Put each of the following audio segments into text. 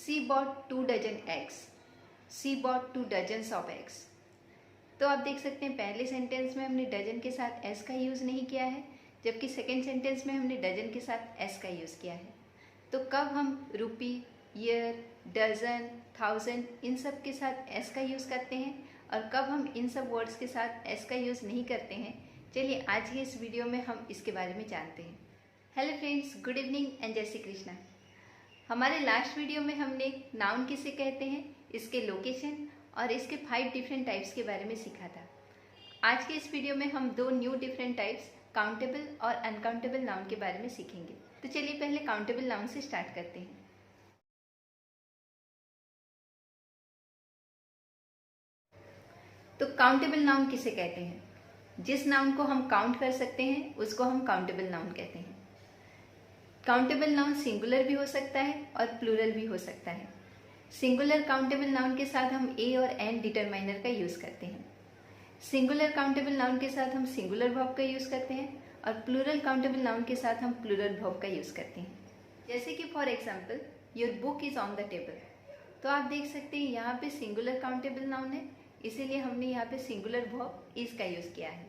She bought 2 dozen eggs. She bought 2 dozens of eggs. तो आप देख सकते हैं पहले सेंटेंस में हमने डजन के साथ एस का यूज़ नहीं किया है, जबकि सेकेंड सेंटेंस में हमने डजन के साथ एस का यूज़ किया है। तो कब हम रुपी, ईयर, डजन, थाउजेंड इन सब के साथ एस का यूज़ करते हैं और कब हम इन सब वर्ड्स के साथ एस का यूज़ नहीं करते हैं, चलिए आज के इस वीडियो में हम इसके बारे में जानते हैं। Hello friends, good evening and जय श्री कृष्णा। हमारे लास्ट वीडियो में हमने नाउन किसे कहते हैं, इसके लोकेशन और इसके 5 डिफरेंट टाइप्स के बारे में सीखा था। आज के इस वीडियो में हम 2 न्यू डिफरेंट टाइप्स काउंटेबल और अनकाउंटेबल नाउन के बारे में सीखेंगे। तो चलिए पहले काउंटेबल नाउन से स्टार्ट करते हैं। तो काउंटेबल नाउन किसे कहते हैं? जिस नाउन को हम काउंट कर सकते हैं उसको हम काउंटेबल नाउन कहते हैं। काउंटेबल नाउन सिंगुलर भी हो सकता है और प्लूरल भी हो सकता है। सिंगुलर काउंटेबल नाउन के साथ हम ए और एन डिटरमाइनर का यूज़ करते हैं। सिंगुलर काउंटेबल नाउन के साथ हम सिंगुलर वर्ब का यूज़ करते हैं और प्लूरल काउंटेबल नाउन के साथ हम प्लूरल वर्ब का यूज़ करते हैं। जैसे कि for example, your book is on the table. तो आप देख सकते हैं यहाँ पे सिंगुलर काउंटेबल नाउन है, इसीलिए हमने यहाँ पे सिंगुलर वर्ब इज़ का यूज़ किया है।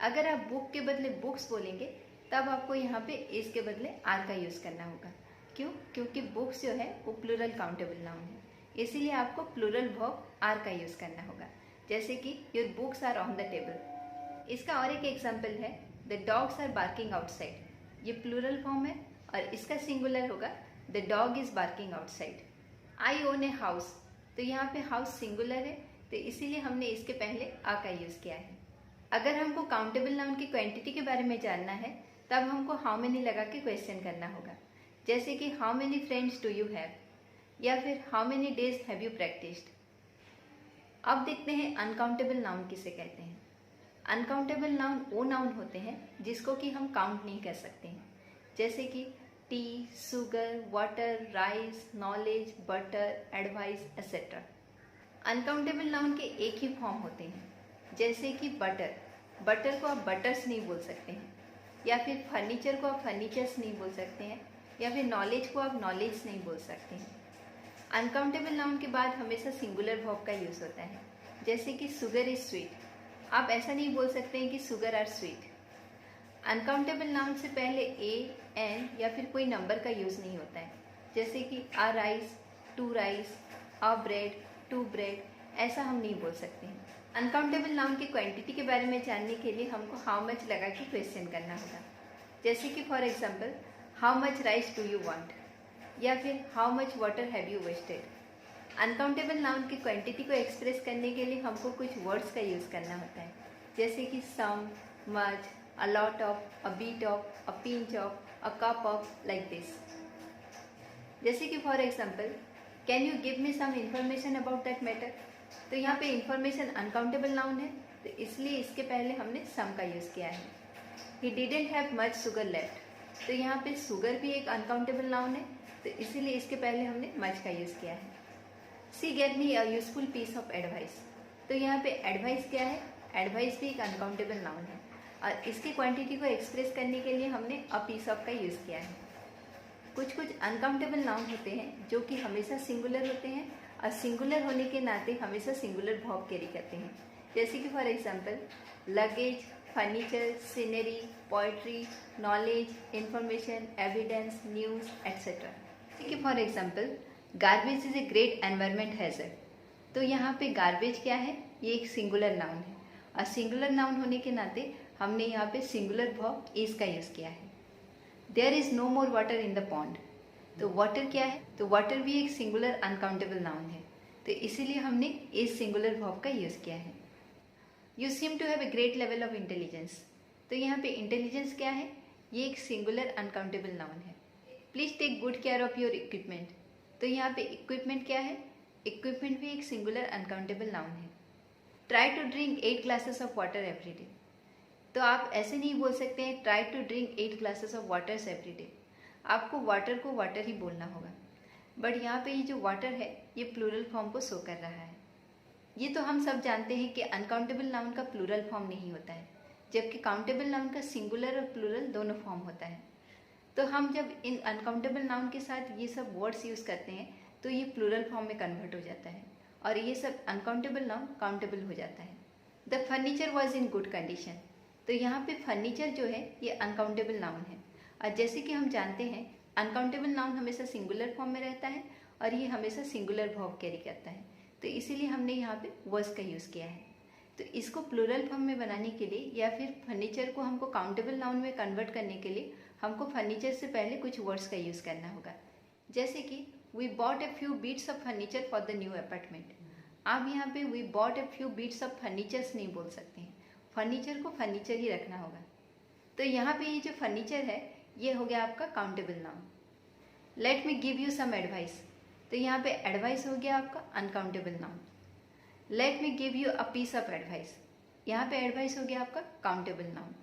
अगर आप बुक के बदले बुक्स बोलेंगे तब आपको यहाँ पे इज़ के बदले आर का यूज़ करना होगा। क्यों? क्योंकि बुक्स जो है वो प्लूरल काउंटेबल नाउन है, इसीलिए आपको प्लूरल वर्ब आर का यूज़ करना होगा। जैसे कि your books are on the table. इसका और एक एग्जाम्पल है, the dogs are barking outside. ये प्लूरल फॉर्म है और इसका सिंगुलर होगा the dog is barking outside. I own a house. तो यहाँ पे हाउस सिंगुलर है, तो इसीलिए हमने इसके पहले आ का यूज़ किया है। अगर हमको काउंटेबल नाउन की क्वांटिटी के बारे में जानना है तब हमको हाउ मेनी लगा के क्वेश्चन करना होगा। जैसे कि how many friends do you have, या फिर how many days have you practised. अब देखते हैं अनकाउंटेबल नाउन किसे कहते हैं। अनकाउंटेबल नाउन वो नाउन होते हैं जिसको कि हम काउंट नहीं कर सकते हैं, जैसे कि T, sugar, water, rice, knowledge, butter, advice etcetera. Uncountable noun के एक ही फॉर्म होते हैं, जैसे कि बटर। बटर को आप बटर्स नहीं बोल सकते हैं, या फिर फर्नीचर को आप फर्नीचर्स नहीं बोल सकते हैं, या फिर नॉलेज को आप नॉलेज नहीं बोल सकते हैं। अनकाउंटेबल नाउन के बाद हमेशा सिंगुलर वर्ब का यूज़ होता है, जैसे कि शुगर इज स्वीट। आप ऐसा नहीं बोल सकते हैं कि sugar are sweet. Uncountable noun से पहले ए, एन या फिर कोई नंबर का यूज़ नहीं होता है, जैसे कि a rice, two rice, a bread, two bread, ऐसा हम नहीं बोल सकते हैं। अनकाउंटेबल नाउन की क्वांटिटी के बारे में जानने के लिए हमको हाउ मच लगा के क्वेश्चन करना होगा। जैसे कि for example, how much rice do you want, या फिर how much water have you wasted. Uncountable noun की क्वांटिटी को एक्सप्रेस करने के लिए हमको कुछ वर्ड्स का यूज़ करना होता है, जैसे कि some, much, a lot of, a bit of, a pinch of, a cup of, like this. जैसे कि for example, can you give me some information about that matter. तो यहाँ पे इंफॉर्मेशन अनकाउंटेबल नाउन है, तो इसलिए इसके पहले हमने सम का यूज़ किया है। He didn't have much sugar left. तो यहाँ पे शुगर भी एक अनकाउंटेबल नाउन है, तो इसीलिए इसके पहले हमने मच का यूज़ किया है। She gave me a useful piece of advice. तो यहाँ पे एडवाइस क्या है? एडवाइस भी एक अनकाउंटेबल नाउन है और इसकी क्वांटिटी को एक्सप्रेस करने के लिए हमने अ पीस ऑफ का यूज़ किया है। कुछ कुछ अनकाउंटेबल नाउन होते हैं जो कि हमेशा सिंगुलर होते हैं और सिंगुलर होने के नाते हमेशा सिंगुलर वर्ब कैरी करते हैं, जैसे कि for example, luggage, furniture, scenery, poetry, knowledge, information, evidence, news etcetera. जैसे कि for example, garbage is a great environment hazard. तो यहाँ पे गार्बेज क्या है? ये एक सिंगुलर नाउन है और सिंगुलर नाउन होने के नाते हमने यहाँ पे सिंगुलर वर्ब इज का यूज़ किया है। There is no more water in the pond. तो वाटर क्या है? तो वाटर भी एक सिंगुलर अनकाउंटेबल नाउन है, तो इसीलिए हमने इस सिंगुलर वर्ब का यूज़ किया है। You seem to have a great level of intelligence. तो यहाँ पे इंटेलिजेंस क्या है? ये एक सिंगुलर अनकाउंटेबल नाउन है। Please take good care of your equipment. तो यहाँ पे इक्विपमेंट क्या है? इक्विपमेंट भी एक सिंगुलर अनकाउंटेबल नाउन है। Try to drink 8 glasses of water every day. तो आप ऐसे नहीं बोल सकते हैं try to drink 8 glasses of waters every day. आपको वाटर को वाटर ही बोलना होगा, बट यहाँ पे ये जो वाटर है ये प्लूरल फॉर्म को शो कर रहा है। ये तो हम सब जानते हैं कि अनकाउंटेबल नाउन का प्लूरल फॉर्म नहीं होता है, जबकि काउंटेबल नाउन का सिंगुलर और प्लूरल दोनों फॉर्म होता है। तो हम जब इन अनकाउंटेबल नाउन के साथ ये सब वर्ड्स यूज़ करते हैं तो ये प्लूरल फॉर्म में कन्वर्ट हो जाता है और ये सब अनकाउंटेबल नाउन काउंटेबल हो जाता है। The furniture was in good condition, तो यहाँ पे फर्नीचर जो है ये अनकाउंटेबल नाउन है। और जैसे कि हम जानते हैं अनकाउंटेबल नाउन हमेशा सिंगुलर फॉर्म में रहता है और ये हमेशा सिंगुलर वर्ब कैरी करता है, तो इसीलिए हमने यहाँ पे वॉज का यूज़ किया है। तो इसको प्लूरल फॉर्म में बनाने के लिए या फिर फर्नीचर को हमको काउंटेबल नाउन में कन्वर्ट करने के लिए हमको फर्नीचर से पहले कुछ वर्ड्स का यूज़ करना होगा। जैसे कि we bought a few bits of furniture for the new apartment. आप यहाँ पे we bought a few bits of furnitures नहीं बोल सकते हैं, फर्नीचर को फर्नीचर ही रखना होगा। तो यहाँ पे ये जो फर्नीचर है ये हो गया आपका countable noun. Let me give you some advice, तो यहाँ पे एडवाइस हो गया आपका uncountable noun. Let me give you a piece of advice, यहाँ पे एडवाइस हो गया आपका काउंटेबल नाउन।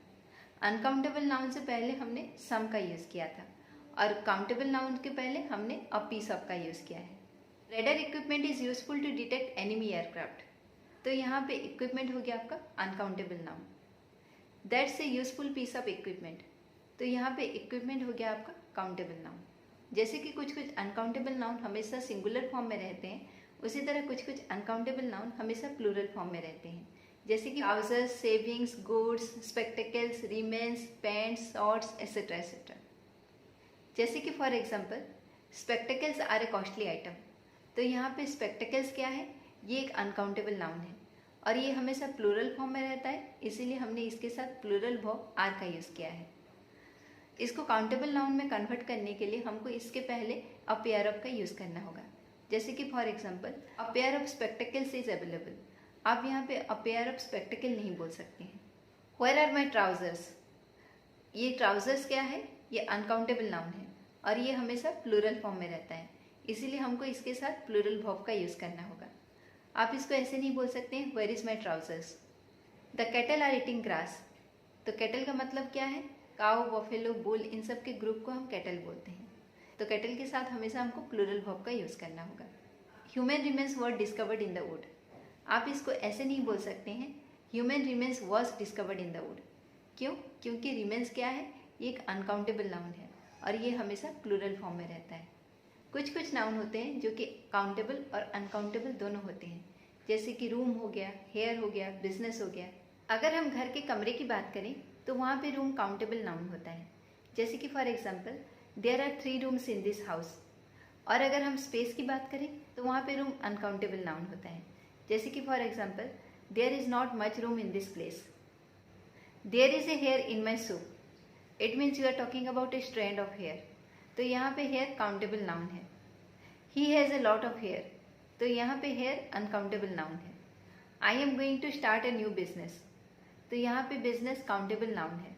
अनकाउंटेबल नाउन से पहले हमने सम का यूज़ किया था और काउंटेबल नाउन के पहले हमने अ पीस ऑफ का यूज़ किया है। Radar equipment is useful to detect enemy aircraft, तो यहाँ पे इक्विपमेंट हो गया आपका uncountable noun. That's a useful piece of equipment, तो यहाँ पे इक्विपमेंट हो गया आपका काउंटेबल नाउन। जैसे कि कुछ कुछ अनकाउंटेबल नाउन हमेशा सिंगुलर फॉर्म में रहते हैं, उसी तरह कुछ कुछ अनकाउंटेबल नाउन हमेशा प्लूरल फॉर्म में रहते हैं। जैसे कि trousers, savings, goods, spectacles, remains, pants, shorts, etcetera etcetera. जैसे कि for example spectacles are a costly item, तो यहाँ पे स्पेक्टिकल्स क्या है, ये एक अनकाउंटेबल नाउन है और ये हमेशा प्लूरल फॉर्म में रहता है, इसीलिए हमने इसके साथ प्लूरल वर्ब आर का यूज़ किया है। इसको काउंटेबल नाउन में कन्वर्ट करने के लिए हमको इसके पहले अ पेयर ऑफ का यूज़ करना होगा। जैसे कि for example a pair of spectacles is available, आप यहाँ पे अ पेयर ऑफ स्पेक्टिकल नहीं बोल सकते हैं। वेयर आर माई ट्राउजर्स, ये ट्राउजर्स क्या है, ये अनकाउंटेबल नाउन है और ये हमेशा प्लूरल फॉर्म में रहता है, इसीलिए हमको इसके साथ प्लूरल वर्ब का यूज़ करना होगा। आप इसको ऐसे नहीं बोल सकते हैं where is my trousers. The cattle are eating grass, तो कैटल का मतलब क्या है, काउ, बफेलो, बुल, इन सब के ग्रुप को हम कैटल बोलते हैं। तो कैटल के साथ हमेशा हमको प्लूरल वर्ब का यूज़ करना होगा। Human remains were discovered in the wood, आप इसको ऐसे नहीं बोल सकते हैं human remains was discovered in the wood. क्यों, क्योंकि रिमेन्स क्या है, ये एक अनकाउंटेबल नाउन है और ये हमेशा प्लूरल फॉर्म में रहता है। कुछ कुछ नाउन होते हैं जो कि काउंटेबल और अनकाउंटेबल दोनों होते हैं, जैसे कि रूम हो गया, हेयर हो गया, बिजनेस हो गया। अगर हम घर के कमरे की बात करें तो वहाँ पे रूम काउंटेबल नाउन होता है। जैसे कि for example there are 3 rooms in this house, और अगर हम स्पेस की बात करें तो वहाँ पे रूम अनकाउंटेबल नाउन होता है। जैसे कि for example there is not much room in this place. There is a hair in my soup, it means you are talking about a strand of hair, तो यहाँ पे हेयर काउंटेबल नाउन है। He has a lot of hair, तो यहाँ पे hair uncountable noun है। I am going to start a new business, तो यहाँ पे बिजनेस काउंटेबल नाउन है।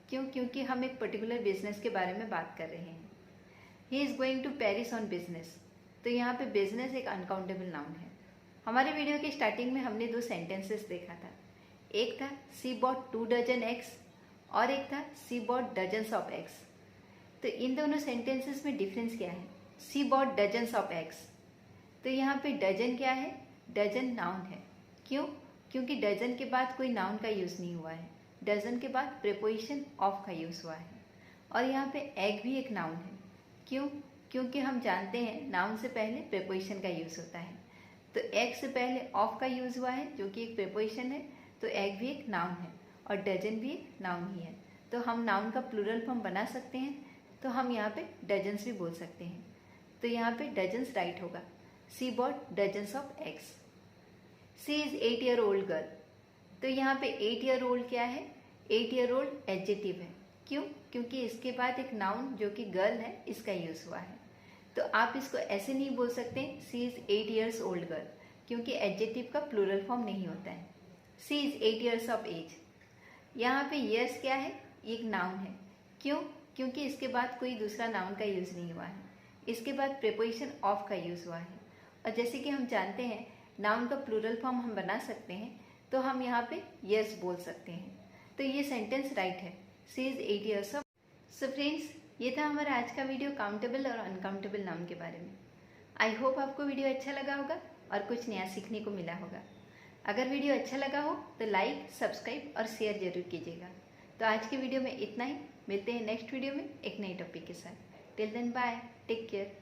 क्यों, क्योंकि हम एक पर्टिकुलर बिजनेस के बारे में बात कर रहे हैं। He is going to Paris on business, तो यहाँ पे बिजनेस एक अनकाउंटेबल नाउन है। हमारे वीडियो के स्टार्टिंग में हमने 2 सेंटेंसेस देखा था, एक था सी बॉट 2 डजन एग्स और एक था सी बॉट डजन्स ऑफ एग्स। तो इन दोनों सेंटेंसेस में डिफरेंस क्या है, सी बॉट डजन्स ऑफ एग्स, तो यहाँ पे डजन क्या है, डजन नाउन है। क्यों, क्योंकि डजन के बाद कोई नाउन का यूज़ नहीं हुआ है, डजन के बाद प्रीपोजिशन ऑफ का यूज़ हुआ है। और यहाँ पे एग भी एक नाउन है। क्यों, क्योंकि हम जानते हैं नाउन से पहले प्रीपोजिशन का यूज़ होता है, तो एग से पहले ऑफ का यूज़ हुआ है जो कि एक प्रीपोजिशन है, तो एग भी एक नाउन है और डजन भी एक नाउन ही है। तो हम नाउन का प्लूरल फॉर्म बना सकते हैं, तो हम यहाँ पे डजन्स भी बोल सकते हैं, तो यहाँ पे डजन्स राइट होगा। She bought dozens of eggs. She is 8 year old girl, तो यहाँ पे 8 ईयर ओल्ड क्या है, 8 ईयर ओल्ड एडजेक्टिव है। क्यों, क्योंकि इसके बाद एक नाउन जो कि गर्ल है इसका यूज़ हुआ है। तो आप इसको ऐसे नहीं बोल सकते सी इज़ 8 ईयर्स ओल्ड गर्ल, क्योंकि एडजेक्टिव का प्लूरल फॉर्म नहीं होता है। She is 8 years of as, यहाँ पे ईयर्स क्या है, एक नाउन है। क्यों, क्योंकि इसके बाद कोई दूसरा नाउन का यूज़ नहीं हुआ है, इसके बाद प्रीपोजिशन ऑफ का यूज़ हुआ है। और जैसे कि हम जानते हैं नाउन का प्लूरल फॉर्म हम बना सकते हैं, तो हम यहाँ पे ईयर्स बोल सकते हैं, तो ये सेंटेंस राइट है, she is 8 years of. So friends, ये था हमारा आज का वीडियो काउंटेबल और अनकाउंटेबल नाउन के बारे में। आई होप आपको वीडियो अच्छा लगा होगा और कुछ नया सीखने को मिला होगा। अगर वीडियो अच्छा लगा हो तो लाइक, सब्सक्राइब और शेयर जरूर कीजिएगा। तो आज के वीडियो में इतना ही, मिलते हैं नेक्स्ट वीडियो में एक नई टॉपिक के साथ। Till then bye, take care.